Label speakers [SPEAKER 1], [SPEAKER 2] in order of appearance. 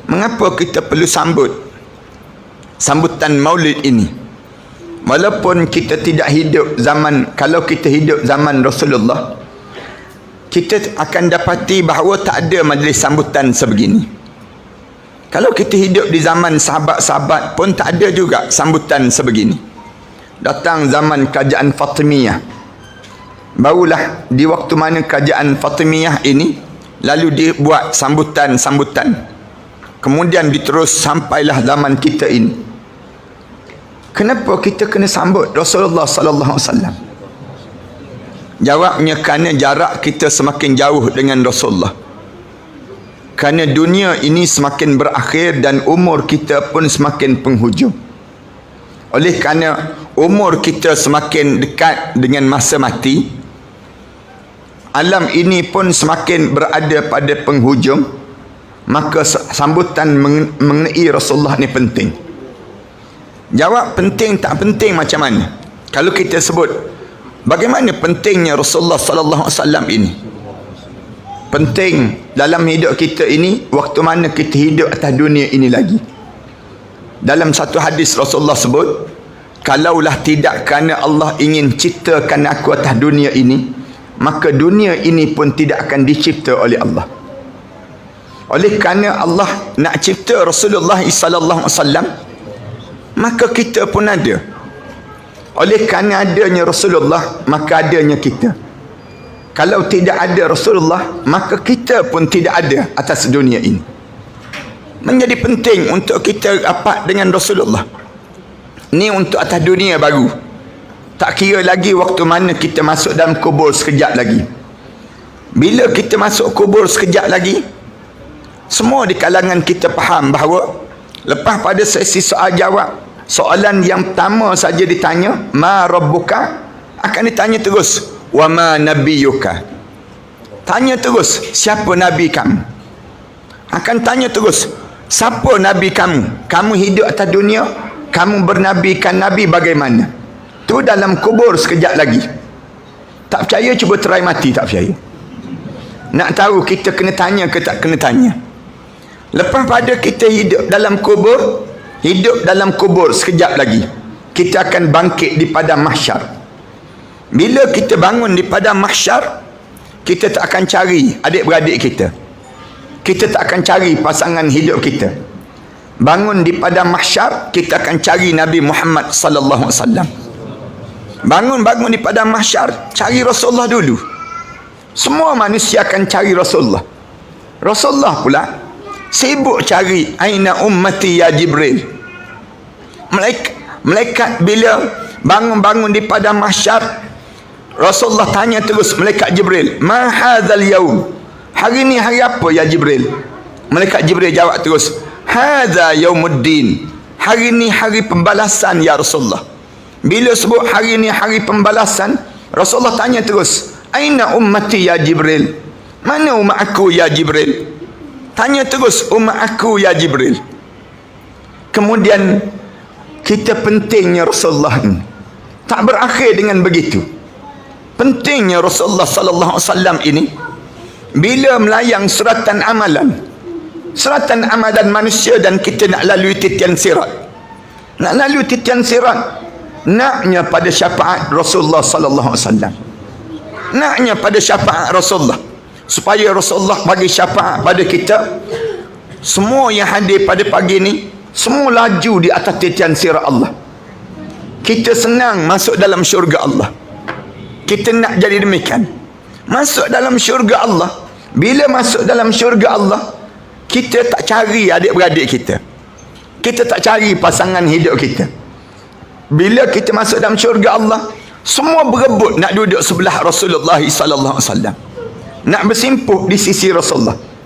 [SPEAKER 1] Mengapa kita perlu sambutan maulid ini? Walaupun kita tidak hidup zaman, kalau kita hidup zaman Rasulullah, kita akan dapati bahawa tak ada majlis sambutan sebegini. Kalau kita hidup di zaman sahabat-sahabat pun tak ada juga sambutan sebegini. Datang zaman kerajaan Fatimiyah, barulah di waktu mana kerajaan Fatimiyah ini lalu dibuat sambutan-sambutan. Kemudian diterus sampailah zaman kita ini. Kenapa kita kena sambut Rasulullah sallallahu alaihi wasallam? Jawabnya kerana jarak kita semakin jauh dengan Rasulullah. Kerana dunia ini semakin berakhir dan umur kita pun semakin penghujung. Oleh kerana umur kita semakin dekat dengan masa mati, alam ini pun semakin berada pada penghujung, maka sambutan mengenai Rasulullah ni penting. Jawab penting tak penting macam mana? Kalau kita sebut bagaimana pentingnya Rasulullah sallallahu alaihi wasallam ini? Penting dalam hidup kita ini, waktu mana kita hidup atas dunia ini lagi. Dalam satu hadis Rasulullah sebut, kalaulah tidak kerana Allah ingin ciptakan aku atas dunia ini, maka dunia ini pun tidak akan dicipta oleh Allah. Oleh kerana Allah nak cipta Rasulullah sallallahu alaihi wasallam, maka kita pun ada. Oleh kerana adanya Rasulullah, maka adanya kita. Kalau tidak ada Rasulullah, maka kita pun tidak ada atas dunia ini. Menjadi penting untuk kita rapat dengan Rasulullah. Ini untuk atas dunia baru. Tak kira lagi waktu mana kita masuk dalam kubur sekejap lagi. Bila kita masuk kubur sekejap lagi, semua di kalangan kita faham bahawa lepas pada sesi soal jawab, soalan yang pertama saja ditanya, ma rabbuka, akan ditanya terus, wa ma nabiyuka. Tanya terus, siapa nabi kamu? Akan tanya terus, siapa nabi kamu? Kamu hidup atas dunia, kamu bernabikan nabi bagaimana? Tu dalam kubur sekejap lagi. Tak percaya cuba try mati, tak percaya. Nak tahu kita kena tanya ke tak kena tanya. Lepas pada kita hidup dalam kubur sekejap lagi, kita akan bangkit di padang mahsyar. Bila kita bangun di padang mahsyar, kita tak akan cari adik-beradik kita. Kita tak akan cari pasangan hidup kita. Bangun di padang mahsyar, kita akan cari Nabi Muhammad sallallahu alaihi wasallam. Bangun di padang mahsyar, cari Rasulullah dulu. Semua manusia akan cari Rasulullah. Rasulullah pula sibuk cari aina ummati ya Jibril. Malaikat bila bangun di padang mahsyar, Rasulullah tanya terus malaikat Jibril, ma hadzal yaum, hari ni hari apa ya Jibril? Malaikat Jibril jawab terus, hadza yaumuddin, hari ni hari pembalasan ya Rasulullah. Bila sebut hari ni hari pembalasan, Rasulullah tanya terus, aina ummati ya Jibril, mana umat aku ya Jibril? Tanya terus umat aku ya Jibril. Kemudian kita pentingnya Rasulullah ini tak berakhir dengan begitu. Pentingnya Rasulullah sallallahu alaihi wasallam ini bila melayang suratan amalan manusia dan kita nak lalui titian sirat. Nak lalui titian sirat, naknya pada syafaat Rasulullah sallallahu alaihi wasallam. Naknya pada syafaat Rasulullah, supaya Rasulullah bagi syafaat pada kita. Semua yang hadir pada pagi ni, semua laju di atas titian sirat Allah. Kita senang masuk dalam syurga Allah. Kita nak jadi demikian, masuk dalam syurga Allah. Bila masuk dalam syurga Allah, kita tak cari adik-beradik kita, kita tak cari pasangan hidup kita. Bila kita masuk dalam syurga Allah, semua berebut nak duduk sebelah Rasulullah sallallahu alaihi wasallam, nak bersimpuh di sisi Rasulullah.